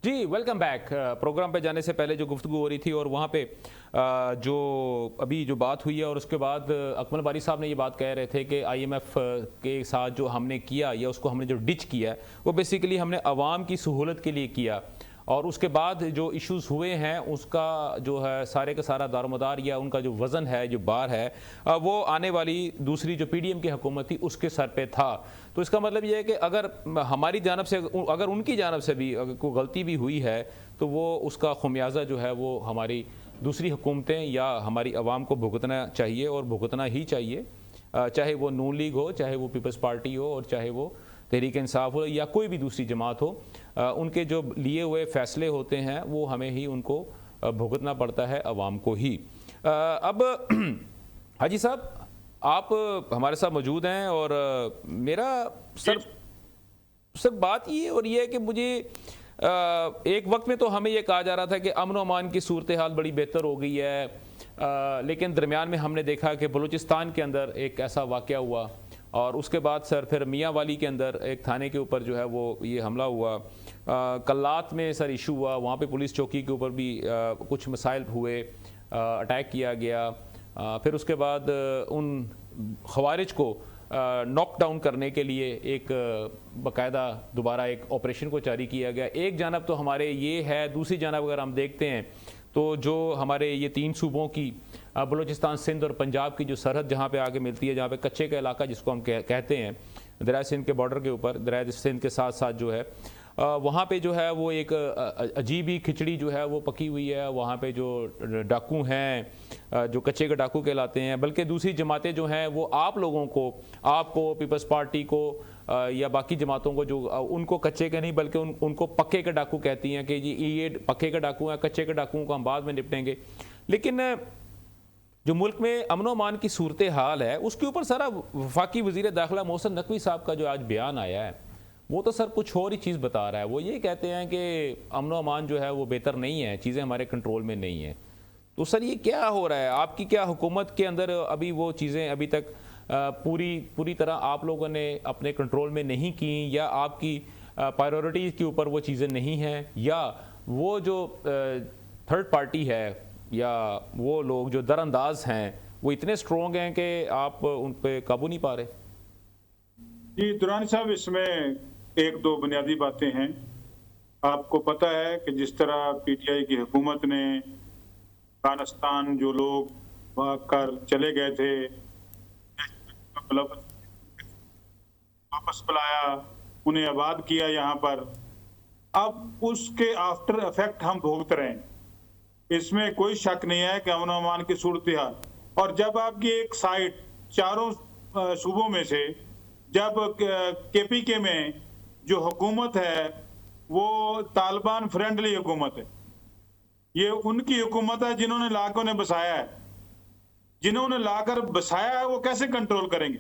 जी, welcome back. Programme पे जाने से पहले जो गुफ्तगू हो रही थी और वहाँ पे जो अभी जो बात हुई है और उसके बाद अकमल बारी साहब ने ये बात कह रहे थे कि आईएमएफ के साथ जो हमने किया या उसको हमने जो डिच किया है वो बेसिकली हमने अवाम की सहूलत के लिए किया और उसके बाद जो इश्यूज़ हुए हैं उसका जो है सारे का सारा दारोमदार या उनका जो वज़न है, जो बार है, वो आने वाली दूसरी जो पीडीएम की हुकूमत थी उसके सर पे था। तो इसका मतलब ये है कि अगर हमारी जानब से, अगर उनकी जानब से भी अगर कोई गलती भी हुई है तो वो उसका खुमियाजा जो है वो हमारी दूसरी हुकूमतें या हमारी आवाम को भुगतना चाहिए और भुगतना ही चाहिए। चाहे वो नून लीग हो, चाहे वो पीपल्स पार्टी हो और चाहे वो तहरीक इंसाफ हो या कोई भी दूसरी जमात हो, उनके जो लिए हुए फैसले होते हैं वो हमें ही उनको भुगतना पड़ता है, आवाम को ही। अब हाजी साहब, आप हमारे साथ मौजूद हैं और मेरा सर बात ये और ये है कि मुझे एक वक्त में तो हमें ये कहा जा रहा था कि अमन अमान की सूरत हाल बड़ी बेहतर हो गई है, लेकिन दरमियान में हमने देखा कि बलूचिस्तान के अंदर एक ऐसा वाक़या हुआ और उसके बाद सर फिर मियाँ वाली के अंदर एक थाने के ऊपर जो है वो ये हमला हुआ। कल्लात में सर इशू हुआ, वहाँ पे पुलिस चौकी के ऊपर भी कुछ मसाइल हुए, अटैक किया गया। फिर उसके बाद उन खवारिज को नॉक डाउन करने के लिए एक बाकायदा दोबारा एक ऑपरेशन को जारी किया गया। एक जानब तो हमारे ये है, दूसरी जानब अगर हम देखते हैं तो जो हमारे ये तीन सूबों की बलूचिस्तान, सिंध और पंजाब की जो सरहद जहाँ पे आगे मिलती है, जहाँ पे कच्चे का इलाका जिसको हम कहते हैं, दरिया सिंध के बॉर्डर के ऊपर, दरिया सिंध के साथ साथ जो है वहाँ पे जो है वो एक अजीब ही खिचड़ी जो है वो पकी हुई है। वहाँ पे जो डाकू हैं, जो कच्चे के डाकू कहलाते हैं, बल्कि दूसरी जमातें जो हैं वो आप लोगों को, आपको, पीपल्स पार्टी को या बाकी जमातों को, जो उनको कच्चे के नहीं बल्कि उनको पक्के के डाकू कहती हैं कि जी ये पक्के के डाकू हैं, कच्चे के डाकुओं को हम बाद में निपटेंगे। लेकिन जो मुल्क में अमन अमान की सूरत हाल है उसके ऊपर सारा वफाकी वज़ीर दाखिला मोहसिन नकवी साहब का जो आज बयान आया है वो तो सर कुछ और ही चीज़ बता रहा है। वो ये कहते हैं कि अमन अमान जो है वो बेहतर नहीं है, चीज़ें हमारे कंट्रोल में नहीं है। तो सर ये क्या हो रहा है? आपकी क्या हुकूमत के अंदर अभी वो चीज़ें अभी तक पूरी तरह आप लोगों ने अपने कंट्रोल में नहीं की, या आपकी प्रायोरिटीज़ के ऊपर वो चीज़ें नहीं हैं, या वो जो थर्ड पार्टी है या वो लोग जो दरअंदाज हैं वो इतने स्ट्रॉन्ग हैं कि आप उन पर काबू नहीं पा रहे? जी दुरानी साहब, इसमें एक दो बुनियादी बातें हैं। आपको पता है कि जिस तरह पीटीआई की हुकूमत ने अफगानिस्तान जो लोग भाग कर चले गए थे वापस बुलाया, उन्हें आबाद किया यहाँ पर, अब उसके आफ्टर इफेक्ट हम भुगत रहे हैं। इसमें कोई शक नहीं है कि अमन अमान की सूरत हाल, और जब आपकी एक साइड चारों सूबों में से जब केपीके में जो हुकूमत है वो तालिबान फ्रेंडली हुकूमत है, ये उनकी हुकूमत है जिन्होंने लाकर उन्हें बसाया है, जिन्होंने लाकर बसाया है वो कैसे कंट्रोल करेंगे?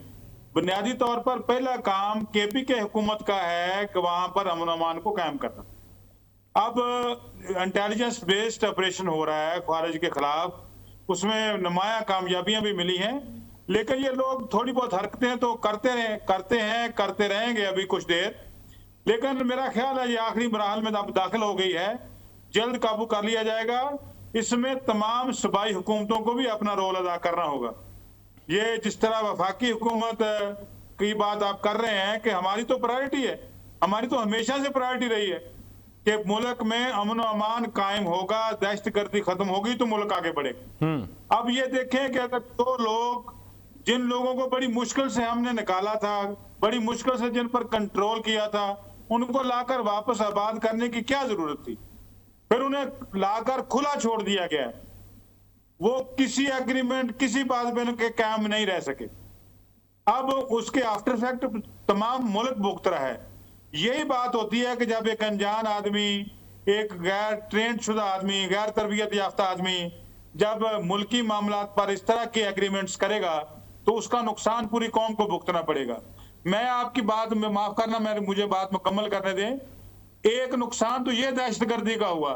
बुनियादी तौर पर पहला काम केपीके हुकूमत का है कि वहां पर अमन अमान को कायम करना। अब इंटेलिजेंस बेस्ड ऑपरेशन हो रहा है खारिज के खिलाफ, उसमें नुमाया कामयाबियां भी मिली हैं, लेकिन ये लोग थोड़ी बहुत हरकतें तो करते रहेंगे अभी कुछ देर। लेकिन मेरा ख्याल है ये आखिरी मरहल में अब दाखिल हो गई है, जल्द काबू कर लिया जाएगा। इसमें तमाम सूबाई हुकूमतों को भी अपना रोल अदा करना होगा। ये जिस तरह वफाकी हुकूमत की बात आप कर रहे हैं कि हमारी तो प्रायोरिटी है, हमारी तो हमेशा से प्रायोरिटी रही है कि मुल्क में अमन अमान कायम होगा, दहशतगर्दी खत्म होगी तो मुल्क आगे बढ़ेगा। अब ये देखें कि अगर दो लोग, जिन लोगों को बड़ी मुश्किल से हमने निकाला था, बड़ी मुश्किल से जिन पर कंट्रोल किया था, उनको लाकर वापस आबाद करने की क्या जरूरत थी? फिर उन्हें लाकर खुला छोड़ दिया गया, वो किसी एग्रीमेंट, किसी बात में के कायम नहीं रह सके। अब उसके आफ्टर इफेक्ट तमाम मुल्क भुगत रहा है। यही बात होती है कि जब एक अनजान आदमी, एक गैर ट्रेंड शुदा आदमी, गैर तरबियत याफ्ता आदमी जब मुल्की मामलात पर इस तरह के एग्रीमेंट्स करेगा तो उसका नुकसान पूरी कौम को भुगतना पड़ेगा। मैं आपकी बात में, माफ करना, मुझे बात मुकम्मल करने दें। एक नुकसान तो ये दहशतगर्दी का हुआ,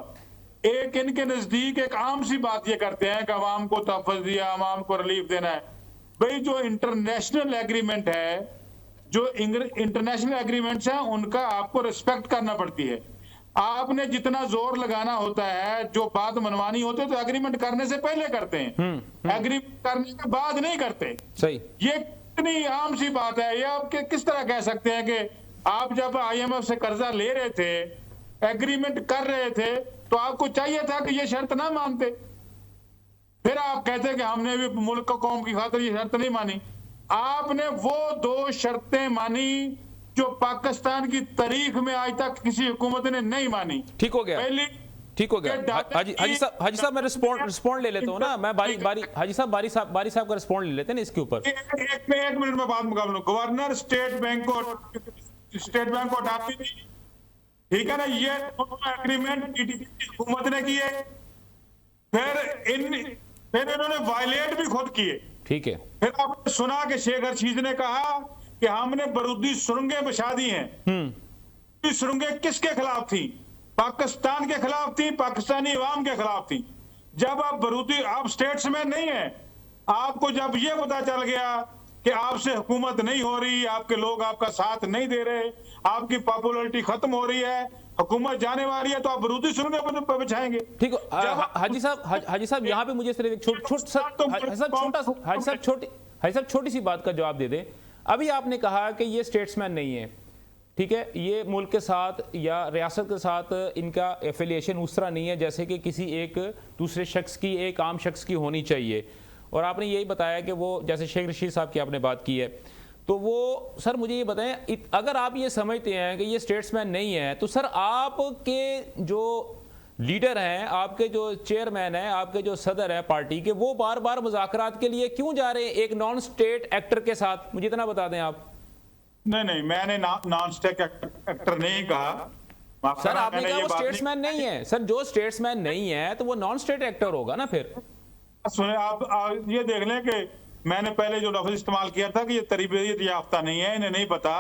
एक इनके नजदीक एक आम सी बात ये करते हैं कि अवाम को तहफ़्फ़ुज़ दिया, अवाम को रिलीफ देना है। भाई जो इंटरनेशनल एग्रीमेंट है, जो इंटरनेशनल एग्रीमेंट्स हैं उनका आपको रिस्पेक्ट करना पड़ती है। आपने जितना जोर लगाना होता है, जो बात मनवानी होती है तो एग्रीमेंट करने से पहले करते हैं, एग्रीमेंट करने के बाद नहीं करते। सही। ये कितनी आम सी बात है। ये आप किस तरह कह सकते हैं कि आप जब IMF से कर्जा ले रहे थे, एग्रीमेंट कर रहे थे, तो आपको चाहिए था कि ये शर्त ना मानते, फिर आप कहते कि हमने भी मुल्क कौम की खातिर ये शर्त नहीं मानी। आपने वो 2 शर्तें मानी जो पाकिस्तान की तारीख में आज तक किसी हुकूमत ने नहीं मानी। ठीक हो गया, पहली, ठीक हो गया। हाजी साहब मैं रिस्पॉन्ड ले लेता हूँ ना, मैं बारी हाजी साहब बारी साहब का रिस्पॉन्ड ले लेते हैं इसके ऊपर। एक मिनट में बात मुकाबला लूं। गवर्नर स्टेट बैंक को हटाती थी, ठीक है ना, ये एग्रीमेंट PDP की हुकूमत ने किए, फिर इन्होंने वायलेट भी खुद किए। ठीक है। फिर आपने सुना कि शेख रशीद ने कहा कि हमने बारूदी सुरंगें बिछा दी हैं। ये सुरंगें किसके खिलाफ थी? पाकिस्तान के खिलाफ थी, पाकिस्तानी अवाम के खिलाफ थी। जब आप बारूदी, आप स्टेट्समैन नहीं है, आपको जब ये पता चल गया कि आपसे हुकूमत नहीं हो रही, आपके लोग आपका साथ नहीं दे रहे, आपकी पॉपुलैरिटी खत्म हो रही है, हुकूमत जाने वाली है, तो आप बारूदी सुरंगें पर बिछाएंगे। ठीक है। हाजी साहब यहाँ पे मुझे सिर्फ एक छोटी सी बात का जवाब दे दें। अभी आपने कहा कि ये स्टेट्समैन नहीं है, ठीक है, ये मुल्क के साथ या रियासत के साथ इनका एफिलिएशन उस तरह नहीं है जैसे कि किसी एक दूसरे शख्स की, एक आम शख्स की होनी चाहिए। और आपने यही बताया कि वो जैसे शेख रशीद साहब की आपने बात की है, तो वो सर मुझे ये बताएं, अगर आप ये समझते हैं कि ये स्टेट्समैन नहीं है, तो सर आपके जो लीडर हैं, आपके जो चेयरमैन हैं, आपके जो सदर हैं पार्टी के, वो बार बार मुज़ाकरात के लिए क्यों जा रहे हैं एक नॉन स्टेट एक्टर के साथ? मुझे इतना बता दें आप। नहीं, मैंने नॉन स्टेट एक्टर नहीं कहा सर। आपने कहा वो स्टेट्समैन नहीं है। सर जो स्टेट्समैन नहीं है तो वो नॉन स्टेट एक्टर होगा ना फिर। सुने, आप ये देख लें कि मैंने पहले जो लफ्ज इस्तेमाल किया था कि ये तरबियत याफ्ता नहीं है, इन्हें नहीं पता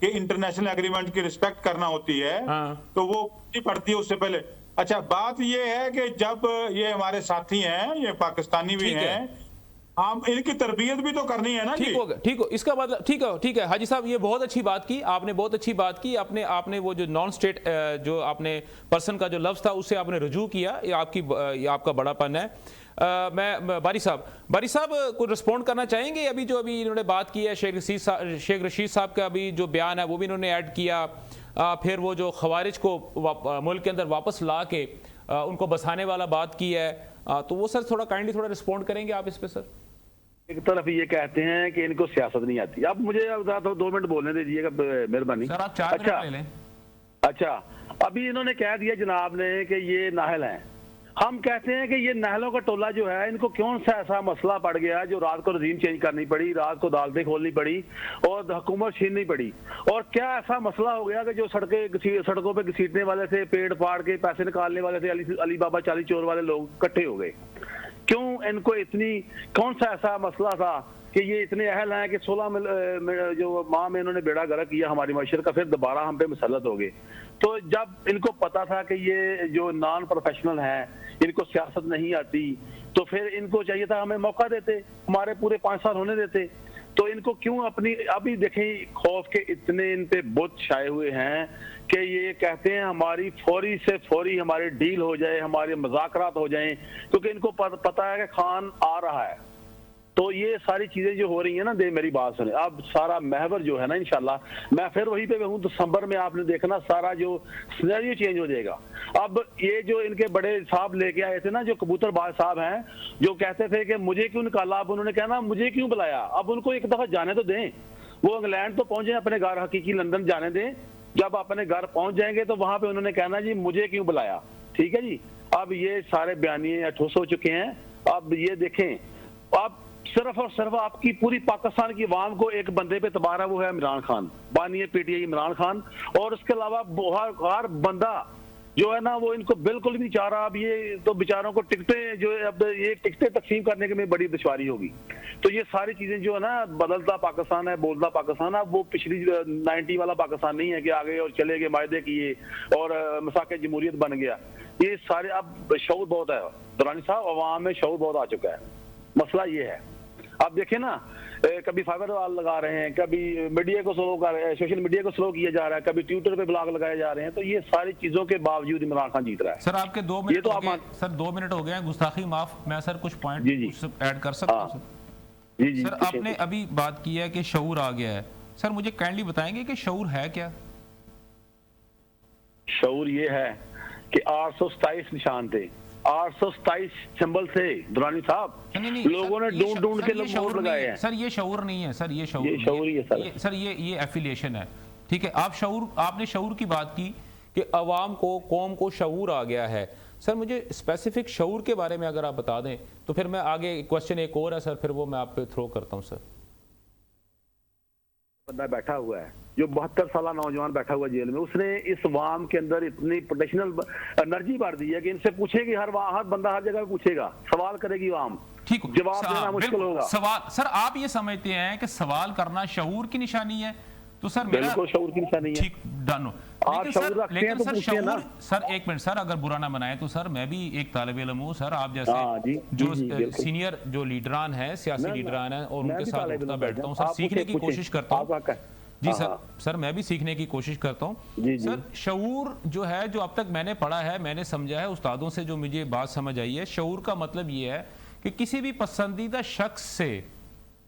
कि इंटरनेशनल एग्रीमेंट की रिस्पेक्ट करना होती है। तो वो नहीं पढ़ती है उससे पहले। अच्छा, बात ये है कि जब ये हमारे साथी हैं, ये पाकिस्तानी भी हैं, हम इनकी तरबियत भी तो करनी है ना। ठीक हो गया, ठीक हो, इसका मतलब ठीक है हाजी साहब, ये बहुत अच्छी बात की आपने, बहुत अच्छी बात की आपने वो जो नॉन स्टेट जो आपने पर्सन का जो लफ्ज था उससे आपने रुजू किया, ये आपका बड़ापन है। मैं बारी साहब को रिस्पॉन्ड करना चाहेंगे? अभी इन्होंने बात की है, शेख रशीद साहब का अभी जो बयान है वो भी इन्होंने ऐड किया, फिर वो जो खवारिज को मुल्क के अंदर वापस ला के उनको बसाने वाला बात की है, तो वो सर थोड़ा काइंडली थोड़ा रिस्पॉन्ड करेंगे आप इस पे सर? एक तरफ ये कहते हैं कि इनको सियासत नहीं आती। अब मुझे 2 मिनट बोलने दीजिएगा मेहरबानी। सर आप 4 मिनट ले लें। अच्छा, अभी इन्होंने कह दिया जनाब ने कि ये नाहल हैं। हम कहते हैं कि ये नाहलों का टोला जो है, इनको क्यों सा ऐसा मसला पड़ गया जो रात को रजीम चेंज करनी पड़ी, रात को अदालतें खोलनी पड़ी और हुकूमत छीननी पड़ी? और क्या ऐसा मसला हो गया कि जो सड़कों पे घसीटने वाले थे, पेड़ फाड़ के पैसे निकालने वाले थे, अली बाबा चाली चोर वाले लोग इकट्ठे हो गए? क्यों इनको इतनी, कौन सा ऐसा मसला था कि ये इतने अहल हैं कि 16 जो माह में इन्होंने बेड़ा गर्क किया हमारी माशरे का, फिर दोबारा हम पे मुसल्लत हो गए? तो जब इनको पता था कि ये जो नॉन प्रोफेशनल हैं, इनको सियासत नहीं आती, तो फिर इनको चाहिए था हमें मौका देते, हमारे पूरे 5 साल होने देते। तो इनको क्यों अपनी, अभी देखें खौफ के इतने इन पे बुत छाए हुए हैं कि ये कहते हैं हमारी फौरी से फौरी हमारी डील हो जाए, हमारे मुज़ाकरात हो जाएं, क्योंकि इनको पता है कि खान आ रहा है। तो ये सारी चीजें जो हो रही है ना, मेरी बात सुने, अब सारा महवर जो है ना, इंशाल्लाह मैं फिर वहीं पे हूँ, दिसंबर में आपने देखना सारा जो सिनेरियो चेंज हो जाएगा। अब ये जो इनके बड़े साहब लेके आए थे ना, जो कबूतरबाज साहब हैं, जो कहते थे कि मुझे क्यों निकाला, अब उन्होंने कहना मुझे क्यों बुलाया। अब उनको एक दफा जाने तो दें, वो इंग्लैंड तो पहुंचे, अपने घर हकीकी लंदन जाने दें। जब अपने घर पहुंच जाएंगे तो वहां पे उन्होंने कहना जी मुझे क्यों बुलाया। ठीक है जी। अब ये सारे बयानिए ठोस हो चुके हैं। अब ये देखें, अब सिर्फ और सिर्फ आपकी पूरी पाकिस्तान की आवाम को एक बंदे पे तबार है, वो है इमरान खान, बानी PTI इमरान खान। और उसके अलावा हर बंदा जो है ना, वो इनको बिल्कुल भी चाह रहा। अब ये तो बेचारों को टिकटें जो अब ये टिकटें तकसीम करने के में बड़ी दुश्वारी होगी। तो ये सारी चीजें जो है ना, बदलता पाकिस्तान है, बोलता पाकिस्तान है। अब वो पिछली 90 वाला पाकिस्तान नहीं है कि आगे और चले गए, मायदे किए और मसाके जमहूरियत बन गया। ये सारे अब शऊर बहुत है दुरानी साहब, अवाम में शऊर बहुत आ चुका है। मसला ये है। आप देखें ना, कभी फाइबर वाल लगा रहे हैं, कभी मीडिया को स्लो कर रहे हैं, सोशल मीडिया को स्लो किया जा रहा है, कभी ट्विटर पे ब्लॉग लगाए जा रहे हैं। तो ये सारी चीजों के बावजूद इमरान खान जीत रहा है। सर आपके 2 ये मिनट तो हो आप गए सर, 2 मिनट हो गए हैं, गुस्ताखी माफ। मैं सर कुछ पॉइंट जी। ऐड कर सकता हूँ हाँ। सर? जी जी सर आपने अभी बात की है कि शऊर आ गया है। सर मुझे काइंडली बताएंगे कि शऊर है क्या? शऊर ये है कि 827 निशान थे, 827 सिंबल थे दुरानी साहब। नहीं, लोगों ने ढूंढ के लोग वोट लगाए हैं। सर ये शऊर नहीं है सर, ये शऊर ये शऊर ही है सर। सर ये एफिलिएशन है। ठीक है, आपने शऊर की बात की कि अवाम को, कौम को शऊर आ गया है। सर मुझे स्पेसिफिक शऊर के बारे में अगर आप बता दें तो फिर मैं आगे, क्वेश्चन एक और है सर, फिर वो मैं आप पे थ्रो करता हूं सर। बंदा बैठा हुआ है जो 72 साल नौजवान बैठा हुआ जेल में, उसने इस वाम के अंदर इतनी पोटेंशियल एनर्जी भर दी है कि इनसे पूछेगी, हर बंदा हर जगह पूछेगा, सवाल करेगी वाम, ठीक, जवाब देना मुश्किल होगा। सवाल सर, आप ये समझते हैं कि सवाल करना शऊर की निशानी है? तो सर मेरा बिल्कुल शऊर की निशानी है। ठीक, डन हो। आप शऊर रखते हैं तो पूछिए ना। सर एक मिनट सर, अगर बुरा ना बनाए तो सर मैं भी एक तालिब इल्म हूँ सर, आप जैसे जी, जो जी, सीनियर जो लीडरान है, सियासी लीडरान है, और उनके साथ उठता बैठता हूँ सर, आप सीखने की कोशिश करता हूँ जी सर। हाँ। सर मैं भी सीखने की कोशिश करता हूँ सर। शऊर जो है, जो अब तक मैंने पढ़ा है, मैंने समझा है, उस्तादों से जो मुझे बात समझ आई है, शऊर का मतलब ये है कि किसी भी पसंदीदा शख्स से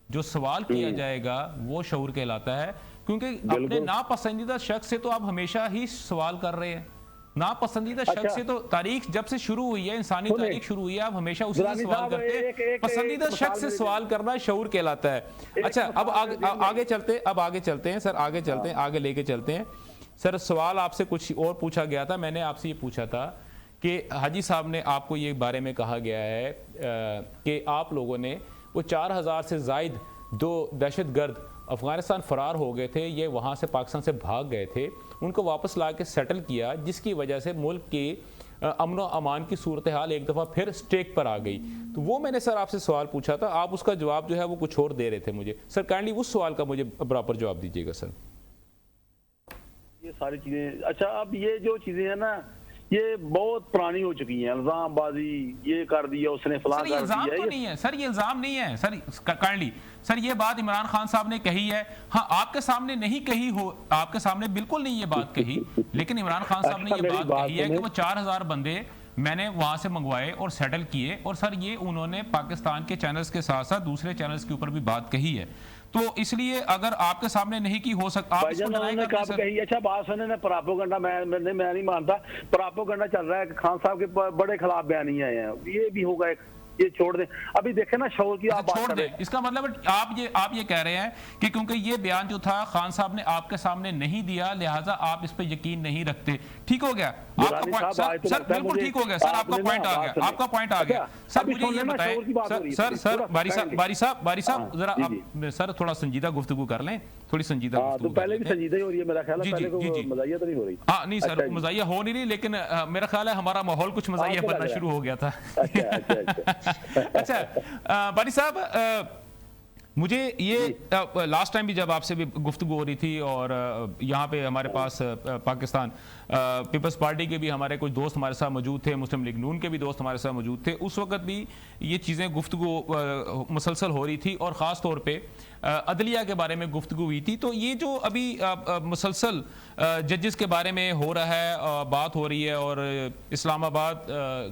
जो सवाल किया जाएगा वो शऊर कहलाता है। क्योंकि अपने नापसंदीदा शख्स से तो आप हमेशा ही सवाल कर रहे हैं। नापसंदीदा शख्स से तो तारीख जब से शुरू हुई है, इंसानी तारीख शुरू हुई है, आप हमेशा उसी से सवाल करते हैं। पसंदीदा शख्स से सवाल करना शऊर कहलाता है। अच्छा, अब आगे चलते हैं सर, आगे चलते हैं, आगे लेके चलते हैं सर। सवाल आपसे कुछ और पूछा गया था, मैंने आपसे ये पूछा था कि हाजी साहब ने आपको ये बारे में कहा गया है कि आप लोगों ने वो 4000 से जायद 2 दहशतगर्द अफगानिस्तान फरार हो गए थे, ये वहाँ से पाकिस्तान से भाग गए थे, उनको वापस ला के सेटल किया, जिसकी वजह से मुल्क की अमन और अमान की सूरत हाल एक दफ़ा फिर स्टेक पर आ गई। तो वो मैंने सर आपसे सवाल पूछा था, आप उसका जवाब जो है वो कुछ और दे रहे थे मुझे। सर काइंडली उस सवाल का मुझे बराबर जवाब दीजिएगा सर। ये सारी चीजें, अच्छा अब ये जो चीजें हैं ना, ये बहुत पुरानी हो चुकी हैं। इल्जामबाजी, ये कर दिया उसने, फलां कर दिया। इल्जाम तो नहीं है सर, ये इल्जाम नहीं है सर। काइंडली सर, ये बात इमरान खान साहब ने कही है, हाँ आपके सामने नहीं कही हो, आपके सामने बिल्कुल नहीं ये बात कही, लेकिन इमरान खान साहब ने ये बात कही है कि वो 4000 बंदे मैंने वहां से मंगवाए और सेटल किए। और सर ये उन्होंने पाकिस्तान के चैनल्स के साथ साथ दूसरे चैनल्स के ऊपर भी बात कही है। तो इसलिए अगर आपके सामने नहीं की हो सकता, आप इसको डिनाई कर सकते हैं। अच्छा बात सुने ना, प्रोपेगेंडा मैं नहीं मानता, प्रोपेगेंडा चल रहा है कि खान साहब के बड़े खिलाफ बयानी आए हैं, ये भी होगा, ये छोड़ दें। अभी देखे ना शऊर की आप छोड़ दें, इसका मतलब आप ये कह रहे हैं कि क्योंकि ये बयान जो था खान साहब ने आपके सामने नहीं दिया, लिहाजा आप इस पे यकीन नहीं रखते। ठीक हो गया आपका पॉइंट सर, बिल्कुल ठीक हो गया सर, आपका पॉइंट आ गया, आपका पॉइंट आ गया सर। मुझे ये बताएं सर, बारी साहब जरा आप सर थोड़ा संजीदा गुफ्तगू कर लें, थोड़ी संजीदा गुफ्तगू। पहले भी संजीदा ही हो रही है मेरा ख्याल है, पहले को मजाहिया तो नहीं हो रही। हाँ नहीं सर, मजाहिया हो नहीं रही, लेकिन मेरा ख्याल है हमारा माहौल कुछ मजाहिया बनना शुरू हो गया था। अच्छा बारी साहब, मुझे ये लास्ट टाइम भी जब आपसे भी गुफ्तगू हो रही थी और यहाँ पे हमारे पास पाकिस्तान पीपल्स पार्टी के भी हमारे कुछ दोस्त हमारे साथ मौजूद थे, मुस्लिम लीग नून के भी दोस्त हमारे साथ मौजूद थे, उस वक्त भी ये चीज़ें गुफ्तगू मुसलसल हो रही थी और ख़ास तौर पे अदलिया के बारे में गुफ्तगू हुई थी। तो ये जो अभी मुसलसल जजेस के बारे में हो रहा है, बात हो रही है, और इस्लामाबाद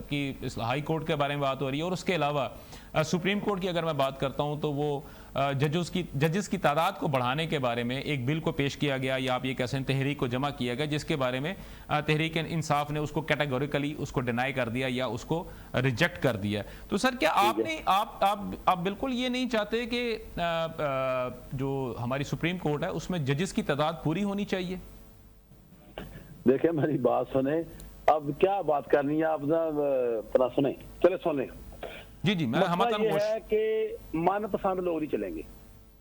की हाई कोर्ट के बारे में बात हो रही है, और उसके अलावा सुप्रीम कोर्ट की अगर मैं बात करता हूं तो वो जजेस की तादाद को बढ़ाने के बारे में एक बिल को पेश किया गया, या आप ये कह सकते हैं तहरीक को जमा किया गया, जिसके बारे में तहरीक इंसाफ ने उसको कैटेगोरिकली उसको डिनाई कर दिया या उसको रिजेक्ट कर दिया। तो सर क्या आपने आप बिल्कुल ये नहीं चाहते कि जो हमारी सुप्रीम कोर्ट है उसमें जजेस की तादाद पूरी होनी चाहिए? देखिए मेरी बात सुने, अब क्या बात करनी है आप ना सुने, चले सुने जी जी। मैं मतलब ये है कि मनपसंद लोग नहीं चलेंगे,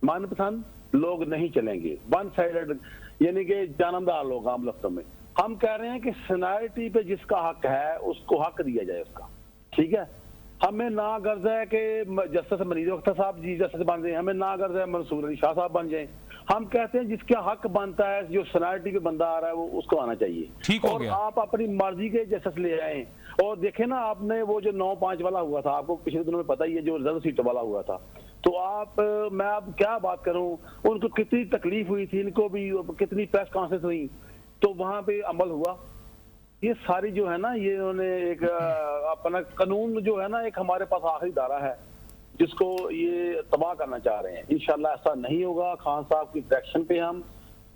मनपसंद लोग नहीं चलेंगे, वन साइडेड यानी कि जानमदार लोग आम लफ्जों में। हम कह रहे हैं कि सीनियरिटी पे जिसका हक है उसको हक दिया जाए उसका, ठीक है। हमें ना गर्ज है कि जस्टिस मनीर अख्तर साहब जी जस्टिस बन जाए, हमें ना गर्ज है मंसूर अली शाह साहब बन जाए। हम कहते हैं जिसका हक बनता है, जो सीनियरिटी पे बंदा आ रहा है वो उसको आना चाहिए, ठीक हो गया। आप अपनी मर्जी के जस्टिस ले आए। और देखे ना आपने वो जो 9-5 वाला हुआ था, आपको पिछले दिनों में पता ही है, जो रिजर्व सीट वाला हुआ था, तो आप मैं अब क्या बात करूं, उनको कितनी तकलीफ हुई थी, इनको भी कितनी प्रेस कॉन्फ्रेंस हुई, तो वहां पे अमल हुआ। ये सारी जो है ना, ये इन्होंने एक अपना कानून जो है ना, एक हमारे पास आखिरी दारा है जिसको ये तबाह करना चाह रहे हैं। इंशाल्लाह ऐसा नहीं होगा। खान साहब की डायरेक्शन पे हम,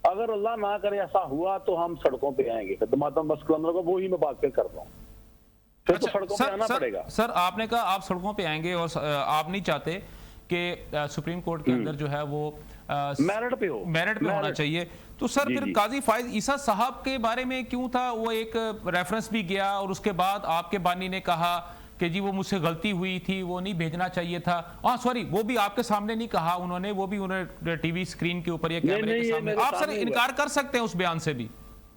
अगर अल्लाह ना करे ऐसा हुआ तो हम सड़कों पे आएंगे। खदमातम बस कलंदर को वही मैं बात करता हूँ, फिर तो सड़कों पे आना पड़ेगा। सर आपने कहा आप सड़कों पे आएंगे और आप नहीं चाहते कि सुप्रीम कोर्ट के अंदर जो है वो मेरिट पे हो, मेरिट पे होना चाहिए। तो सर फिर काजी फाइज ईसा साहब के बारे में क्यों था, वो एक रेफरेंस भी गया और उसके बाद आपके बानी ने कहा कि जी वो मुझसे गलती हुई थी, वो नहीं भेजना चाहिए था। हाँ सॉरी, वो भी आपके सामने नहीं कहा उन्होंने, वो भी उन्होंने टीवी स्क्रीन के ऊपर या कैमरे के सामने। आप सर इनकार कर सकते हैं उस बयान से भी?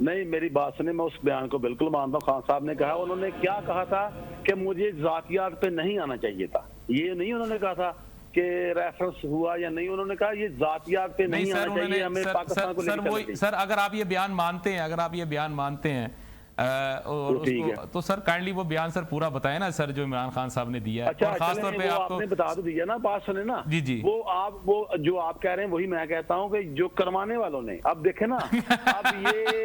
नहीं, मेरी बात सुने, मैं उस बयान को बिल्कुल मानता हूँ। खान साहब ने कहा, उन्होंने क्या कहा था कि मुझे जातियात पे नहीं आना चाहिए था। ये नहीं उन्होंने कहा था कि रेफरेंस हुआ या नहीं, उन्होंने कहा ये जातियात पे नहीं आना चाहिए, हमें पाकिस्तान को लेकर चलना चाहिए। सर अगर आप ये बयान मानते हैं, अगर आप ये बयान मानते हैं और उसको, तो सर काइंडली वो बयान सर पूरा बताएं ना सर, जो इमरान खान साहब ने दिया। अच्छा, और खास तौर पे आपने बता तो दिया ना, बात सुने ना। जी जी, वो जो आप कह रहे हैं वही मैं कहता हूं कि जो करवाने वालों ने, अब देखे ना अब ये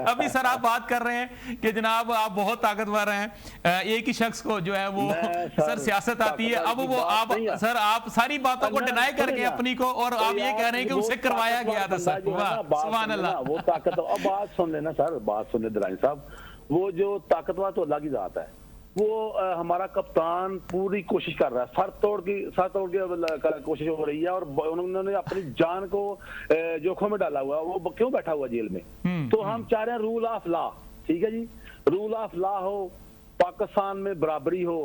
अभी सर आप बात कर रहे हैं कि जनाब आप बहुत ताकतवर हैं, एक ही शख्स को जो है वो सर सियासत आती है। अब वो आप सर आप सारी बातों को डिनाई करके अपनी को, और आप ये कह रहे हैं कि उसे करवाया गया था। सर सुभान अल्लाह, वो ताकत। अब बात सुन लेना सर, बात सुन ले दरानी साहब, वो जो ताकतवर तो अल्लाह की जात है। वो हमारा कप्तान पूरी कोशिश कर रहा है, सर तोड़ के कोशिश हो रही है, और उन्होंने अपनी जान को जोखिम में डाला हुआ। वो क्यों बैठा हुआ जेल में? तो हम चाह रहे हैं रूल ऑफ लॉ, ठीक है जी, रूल ऑफ लॉ हो, पाकिस्तान में बराबरी हो,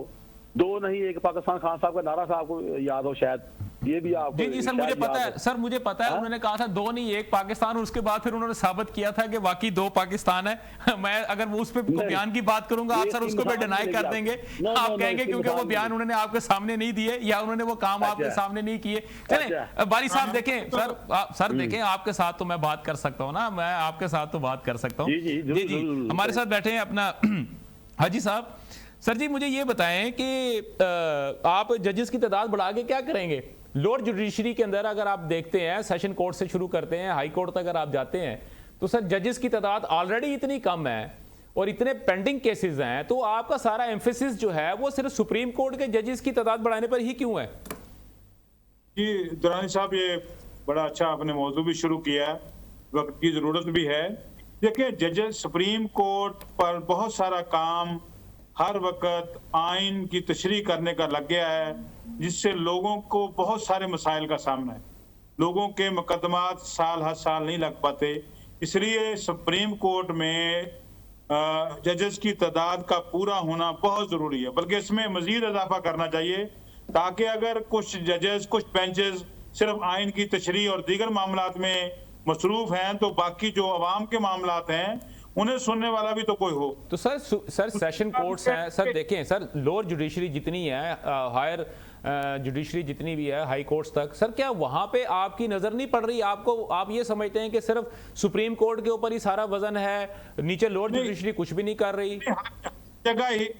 दो नहीं एक पाकिस्तान। खान साहब का नारा साहब को याद हो शायद, ये भी आपको। जी सर मुझे पता है, सर मुझे पता है। उन्होंने कहा था दो नहीं एक पाकिस्तान, और उसके बाद फिर उन्होंने साबित किया था कि वाकई दो पाकिस्तान है। मैं अगर वो उस पे बयान की बात करूंगा, आप सर उसको भी डिनाई कर देंगे। आप कहेंगे क्योंकि वो बयान उन्होंने आपके सामने नहीं दिए, या उन्होंने वो काम आपके सामने नहीं किए। चले बारी साहब देखें, सर देखें, आपके साथ तो मैं बात कर सकता हूँ ना, मैं आपके साथ तो बात कर सकता हूँ। जी जी, हमारे साथ बैठे हैं अपना हाजी साहब। सर जी मुझे ये बताएं कि आप जजेस की तादाद बढ़ा के क्या करेंगे? लोअर जुडिशरी के अंदर अगर आप देखते हैं, सेशन कोर्ट से शुरू करते हैं, हाई कोर्ट तक अगर आप जाते हैं, तो सर जजेस की तादाद ऑलरेडी इतनी कम है और इतने पेंडिंग केसेस हैं, तो आपका सारा एम्फेसिस जो है वो सिर्फ सुप्रीम कोर्ट के जजेस की तादाद बढ़ाने पर ही क्यों है? जी दुरानी साहब, ये बड़ा अच्छा आपने मौजू भी शुरू किया है, वक्त की जरूरत भी है। देखिए, जजेस सुप्रीम कोर्ट पर बहुत सारा काम हर वक्त आइन की तशरीह करने का लग गया है, जिससे लोगों को बहुत सारे मसाइल का सामना है। लोगों के मुकदमात साल हर साल नहीं लग पाते, इसलिए सुप्रीम कोर्ट में जजेस की तादाद का पूरा होना बहुत जरूरी है। बल्कि इसमें मजीद इजाफा करना चाहिए, ताकि अगर कुछ जजेस, कुछ बेंचेस सिर्फ आइन की तशरीह और दीगर मामलात में मसरूफ हैं, तो बाकी जो अवाम के मामलात हैं उन्हें सुनने वाला भी तो कोई हो। तो सर सेशन कोर्ट्स हैं, सर देखें सर, लोअर जुडिशरी जितनी है, हायर जुडिशरी जितनी भी है, हाई कोर्ट्स तक, सर क्या वहां पे आपकी नजर नहीं पड़ रही? आपको आप ये समझते हैं कि सिर्फ सुप्रीम कोर्ट के ऊपर ही सारा वजन है, नीचे लोअर जुडिशरी कुछ भी नहीं कर रही?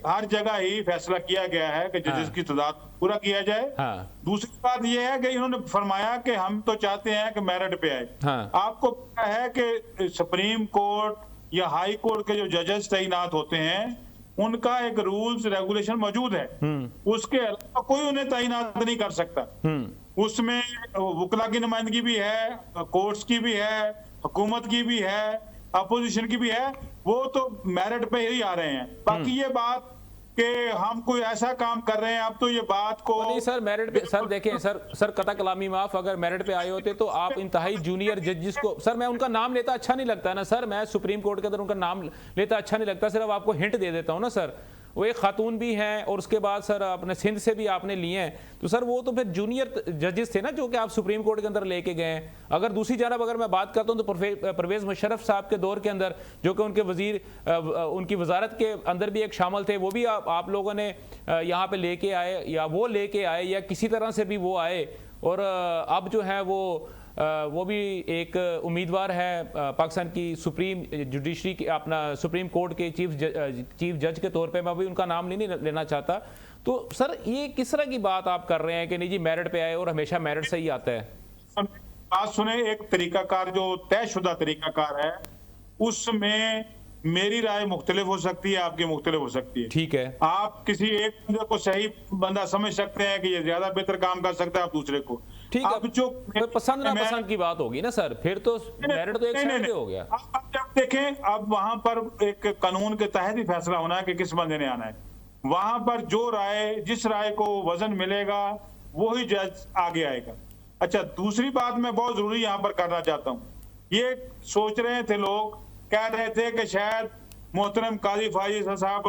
हर जगह ही फैसला किया गया है कि जजेस की तादाद पूरा किया जाए। दूसरी बात यह है कि इन्होंने फरमाया कि हम तो चाहते हैं कि मेरिट पे आए। आपको पता है कि सुप्रीम कोर्ट या हाई कोर्ट के जो जजेस तैनात होते हैं, उनका एक रूल्स रेगुलेशन मौजूद है, उसके अलावा कोई उन्हें तैनात नहीं कर सकता। उसमें वकला की नुमाइंदगी भी है, कोर्ट्स की भी है, हुकूमत की भी है, अपोजिशन की भी है, वो तो मेरिट पे ही आ रहे हैं। बाकी ये बात कि हम कोई ऐसा काम कर रहे हैं, अब तो ये बात को नहीं सर मेरिट पे, सर देखें सर कता कलामी माफ, अगर मेरिट पे आए होते तो आप इंतहाई जूनियर जजेस को, सर मैं उनका नाम लेता अच्छा नहीं लगता ना सर, मैं सुप्रीम कोर्ट के अंदर उनका नाम लेता अच्छा नहीं लगता, सिर्फ आपको हिंट दे देता हूँ ना सर। वो एक खातून भी हैं और उसके बाद सर अपने सिंध से भी आपने लिए हैं, तो सर वो तो फिर जूनियर जजेस थे ना जो कि आप सुप्रीम कोर्ट के अंदर लेके गए हैं। अगर दूसरी जानब अगर मैं बात करता हूं तो परवेज मुशर्रफ साहब के दौर के अंदर, जो कि उनके वजीर उनकी वजारत के अंदर भी एक शामिल थे, वो भी आप लोगों ने यहाँ पे लेके आए, या वो लेके आए या किसी तरह से भी वो आए, और अब जो है वो वो भी एक उम्मीदवार है पाकिस्तान की सुप्रीम जुडिशरी की, अपना सुप्रीम कोर्ट के चीफ जज के तौर पे। मैं भी उनका नाम नहीं लेना चाहता। तो सर ये किस तरह की बात आप कर रहे हैं कि नहीं जी मेरिट पे आए और हमेशा मेरिट से ही आता है? बात सुने, एक तरीकाकार जो तयशुदा तरीकाकार है उसमें मेरी राय मुख्तलिफ हो सकती है, आपकी मुख्तलिफ हो सकती है। ठीक है, आप किसी एक बंदे को सही बंदा समझ सकते हैं कि ये ज्यादा बेहतर काम कर सकता है, आप दूसरे को। ठीक है, अब जो पसंद ना पसंद की बात होगी ना सर, फिर तो मेरिट तो एक साइड पे हो गया। अब जब देखें, अब वहां पर एक कानून के तहत ही फैसला होना है कि किस बंदे ने आना है। वहां पर जो राय, जिस राय को वजन मिलेगा वो ही जज आगे आएगा। अच्छा, दूसरी बात मैं बहुत जरूरी यहां पर करना चाहता हूं। ये सोच रहे थे लोग, कह रहे थे कि शायद मोहतरम काजी फाइज साहब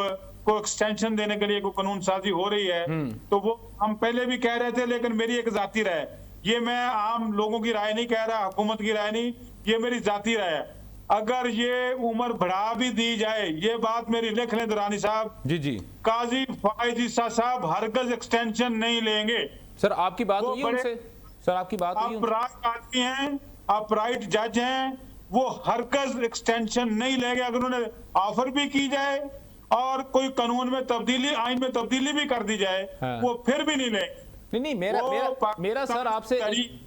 को एक्सटेंशन देने के लिए कोई कानून साजी हो रही है, तो वो हम पहले भी कह रहे थे, लेकिन मेरी एक जाती राय है, ये मैं आम लोगों की राय नहीं कह रहा, हुकूमत की राय नहीं, ये मेरी जाती राय है। अगर ये उम्र बढ़ा भी दी जाए, ये बात मेरी लिख लें दुरानी साहब, जी जी, काजी फाइज साहब हरगज एक्सटेंशन नहीं लेंगे। सर आपकी बात हुई उनसे? सर आपकी बात हुई? आप राइट आदमी हैं, आप राइट जज हैं, वो हरगज एक्सटेंशन नहीं लेंगे। अगर उन्हें ऑफर भी की जाए और कोई कानून में तब्दीली, आइन में तब्दीली भी कर दी जाए, हाँ। वो फिर भी नहीं लेंगे। नहीं, मेरा सर आपसे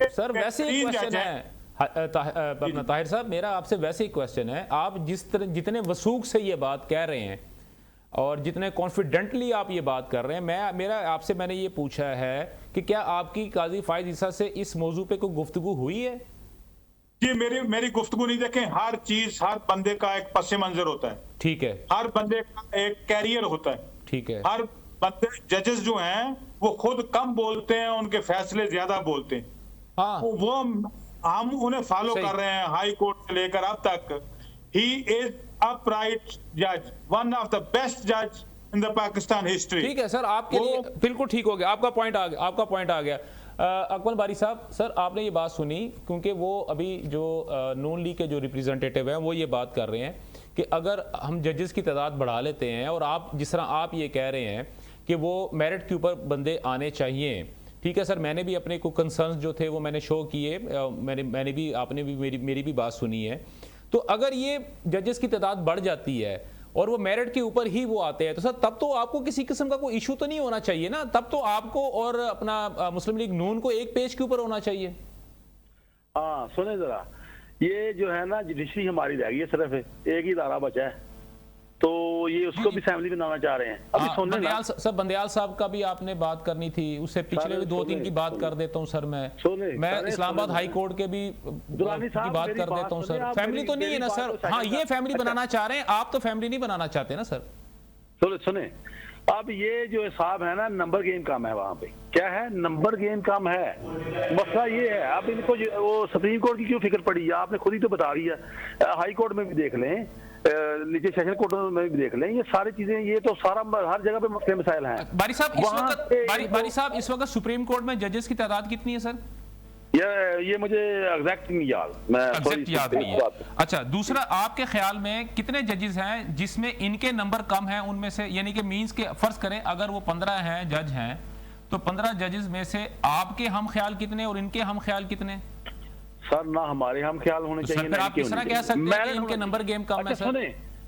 सर वैसे ही क्वेश्चन है अपना ताहिर साहब, मेरा आपसे वैसे ही क्वेश्चन है। आप जितने वसूख से ये बात कह रहे हैं और जितने कॉन्फिडेंटली आप ये बात कर रहे हैं, मैंने ये पूछा है कि क्या आपकी काजी फाइज ईसा से इस मौजू पे कोई गुफ्तगू हुई है? जी, मेरी गुफ्तगू नहीं। देखें, हर चीज, हर बंदे का एक पस मंजर होता है, ठीक है, हर बंदे का एक कैरियर होता है, ठीक है। हर बंदे, जजेस जो हैं वो खुद कम बोलते हैं, उनके फैसले ज्यादा बोलते हैं। हाँ, वो हम उन्हें फॉलो कर रहे हैं हाई कोर्ट से लेकर अब तक। ही इज अपराइट जज, वन ऑफ द बेस्ट जज इन द पाकिस्तान हिस्ट्री। ठीक है सर, आपके लिए बिल्कुल ठीक हो गया, आपका पॉइंट आ गया। अकमल बारी साहब, सर आपने ये बात सुनी, क्योंकि वो अभी जो नून लीग के जो रिप्रेजेंटेटिव हैं वो ये बात कर रहे हैं कि अगर हम जजेस की तादाद बढ़ा लेते हैं, और आप जिस तरह आप ये कह रहे हैं कि वो मेरिट के ऊपर बंदे आने चाहिए, ठीक है सर, मैंने भी अपने कुछ कंसर्न्स जो थे वो मैंने शो किए, मैंने भी, आपने भी मेरी भी बात सुनी है। तो अगर ये जजेस की तादाद बढ़ जाती है और वो मेरिट के ऊपर ही वो आते हैं, तो सर तब तो आपको किसी किस्म का कोई इशू तो नहीं होना चाहिए ना? तब तो आपको और अपना मुस्लिम लीग नून को एक पेज के ऊपर होना चाहिए। हाँ सुने जरा, ये जो है ना जुडिशरी हमारी रह गई है, सिर्फ एक ही इदारा बचा है, तो ये उसको भी फैमिली बनाना चाह रहे हैं। अभी सुनने ना सर, बंदयाल साहब का भी आपने बात करनी थी, उससे पिछले भी 2-3 की बात कर देता हूँ सर। मैं इस्लामाबाद हाई कोर्ट के भी की बात कर देता हूँ सर। फैमिली तो नहीं है ना सर? हाँ, ये फैमिली बनाना चाह रहे हैं, आप तो फैमिली नहीं बनाना चाहते ना सर? सुने, अब ये जो साहब है ना, नंबर गेम कम है वहाँ पे। क्या है? नंबर गेम कम है। मसला ये है, अब इनको वो सुप्रीम कोर्ट की क्यों फिक्र पड़ी? आपने खुद ही तो बता रही है। हाई कोर्ट में भी देख लें, नीचे सेशन कोर्ट में भी देख लें, ये सारी चीजें, ये तो सारा हर जगह पे मसले मसाइल हैं। बारी साहब इस वक्त सुप्रीम कोर्ट में जजेस की तादाद कितनी है सर? ये मुझे एग्जैक्ट नहीं याद नहीं है। अच्छा, दूसरा, आपके ख्याल में कितने जजेस हैं जिसमें इनके नंबर कम हैं उनमें से? यानी कि मींस के फर्ज करें अगर वो 15 हैं जज हैं, तो 15 जजेस में से आपके हम ख्याल कितने और इनके हम ख्याल कितने? सर ना हमारे हम ख्याल होने चाहिए, फिर आप किस तरह कह सकते हैं कि इनके नंबर गेम कम है?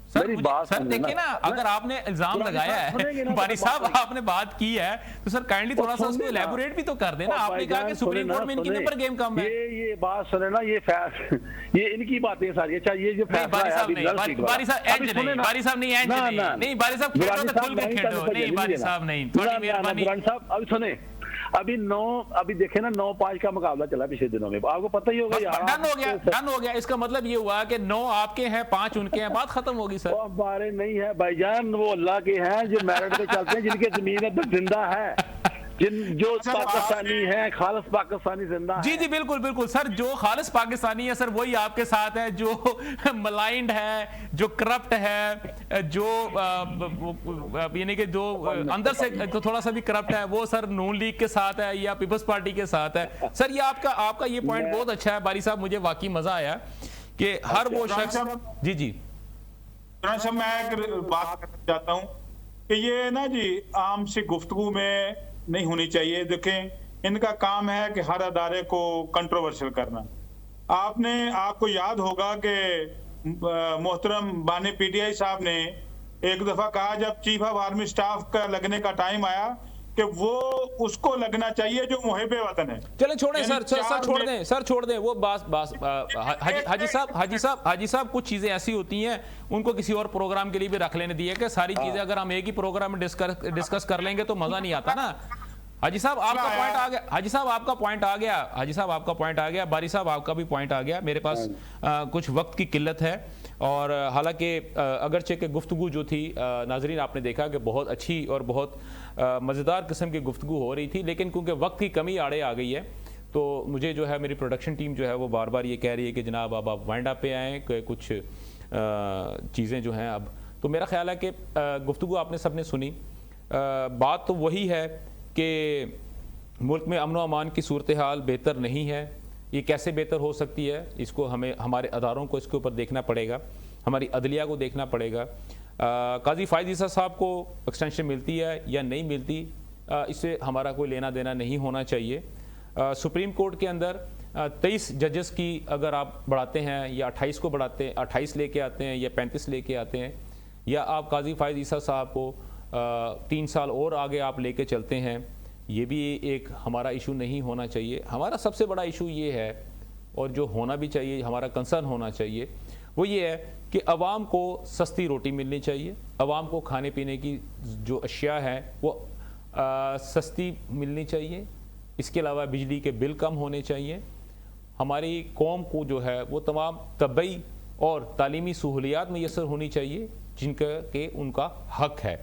सर देखिए ना, अगर आपने इल्जाम लगाया है, बारी साहब आपने बात की है, तो सर काइंडली थोड़ा सा उसको इलैबोरेट भी तो कर देना। आपने कहा कि सुप्रीम कोर्ट में इनकी नंबर गेम कम है। ये बात सुने ना, ये इनकी बातें सारी। अच्छा, ये जो बारी साहब नहीं, बारी साहब नहीं, थोड़ी मेहरबानी। अभी सुने, अभी देखे ना 9-5 का मुकाबला चला पिछले दिनों में, आपको पता ही होगा यार। डन हो गया। इसका मतलब ये हुआ कि 9 आपके हैं, 5 उनके हैं, बात खत्म होगी सर। हमारे नहीं है भाईजान, वो अल्लाह के हैं जो मेरिट पे चलते हैं, जिनके जमीन अब तक जिंदा है, जो पाकिस्तानी है, खालिस पाकिस्तानी जिंदा है। जी बिल्कुल सर, जो खालिस पाकिस्तानी है सर वही आपके साथ है, जो मलाइंड है, जो करप्ट है, जो यानी कि जो अंदर से तो थोड़ा सा भी करप्ट है, वो सर नून लीग के साथ है या पीपल्स पार्टी के साथ है। सर ये आपका ये पॉइंट बहुत अच्छा है बारी साहब, मुझे वाकई मजा आया कि हर वो शख्स। जी मैं एक बात करना चाहता हूँ कि ये ना जी आम सी गुफ्तगू में नहीं होनी चाहिए। देखें, इनका काम है कि हर अदारे को कंट्रोवर्शियल करना। आपको याद होगा कि मोहतरम बानी पीटीआई साहब ने एक दफा कहा, जब चीफ ऑफ आर्मी स्टाफ का लगने का टाइम आया, कि वो उसको लगना चाहिए जो मुहिबे वतन है। चले छोड़ें यानी सर छोड़ दें वो हाजी साहब कुछ चीजें ऐसी होती हैं उनको किसी और प्रोग्राम के लिए भी रख लेने दिए कि सारी चीजें अगर हम एक ही प्रोग्राम में डिस्कस कर लेंगे तो मजा नहीं आता ना। हाजी साहब आपका पॉइंट आ गया, हाजी साहब आपका पॉइंट आ गया, बारी साहब आपका भी पॉइंट आ गया। मेरे पास कुछ वक्त की किल्लत है और हालांकि अगरचे के गुफ्तगू जो थी नाजरीन आपने देखा कि बहुत अच्छी और बहुत मज़ेदार किस्म की गुफ्तगू हो रही थी, लेकिन क्योंकि वक्त की कमी आड़े आ गई है तो मुझे जो है मेरी प्रोडक्शन टीम जो है वो बार बार ये कह रही है कि जनाब अब आप वाइंड अप पे आएँ, कुछ चीज़ें जो हैं अब तो मेरा ख्याल है कि गुफ्तगू आपने सबने सुनी। बात तो वही है कि मुल्क में अमन व अमान की सूरत हाल बेहतर नहीं है। ये कैसे बेहतर हो सकती है, इसको हमें हमारे अदारों को इसके ऊपर देखना पड़ेगा, हमारी अदलिया को देखना पड़ेगा। काजी फायद ईसा साहब को एक्सटेंशन मिलती है या नहीं मिलती, इससे हमारा कोई लेना देना नहीं होना चाहिए। सुप्रीम कोर्ट के अंदर 23 जजेस की अगर आप बढ़ाते हैं या 28 को बढ़ाते हैं, 28 लेके आते हैं या 35 लेके आते हैं, या आप काजी फायद ईसा साहब को 3 साल और आगे आप लेके चलते हैं, ये भी एक हमारा इशू नहीं होना चाहिए। हमारा सबसे बड़ा इशू ये है और जो होना भी चाहिए, हमारा कंसर्न होना चाहिए, वो ये है कि अवाम को सस्ती रोटी मिलनी चाहिए, अवाम को खाने पीने की जो अशिया है वो सस्ती मिलनी चाहिए। इसके अलावा बिजली के बिल कम होने चाहिए। हमारी कौम को जो है वो तमाम तबई और तालीमी सहूलियात मैसर होनी चाहिए जिनका के उनका हक है।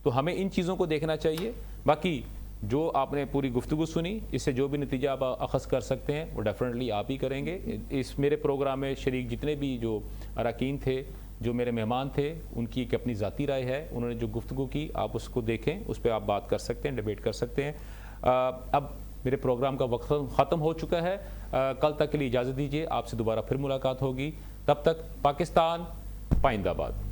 तो हमें इन चीज़ों को देखना चाहिए। बाकी जो आपने पूरी गुफ्तगू सुनी, इससे जो भी नतीजा आप अखज़ कर सकते हैं वो डेफिनेटली आप ही करेंगे। इस मेरे प्रोग्राम में शरीक जितने भी जो अरकान थे, जो मेरे मेहमान थे, उनकी एक अपनी ज़ाती राय है। उन्होंने जो गुफ्तगू की आप उसको देखें, उस पर आप बात कर सकते हैं, डिबेट कर सकते हैं। अब मेरे प्रोग्राम का वक्त ख़त्म हो चुका है। कल तक के लिए इजाज़त दीजिए, आपसे दोबारा फिर मुलाकात होगी। तब तक पाकिस्तान पाइंदाबाद।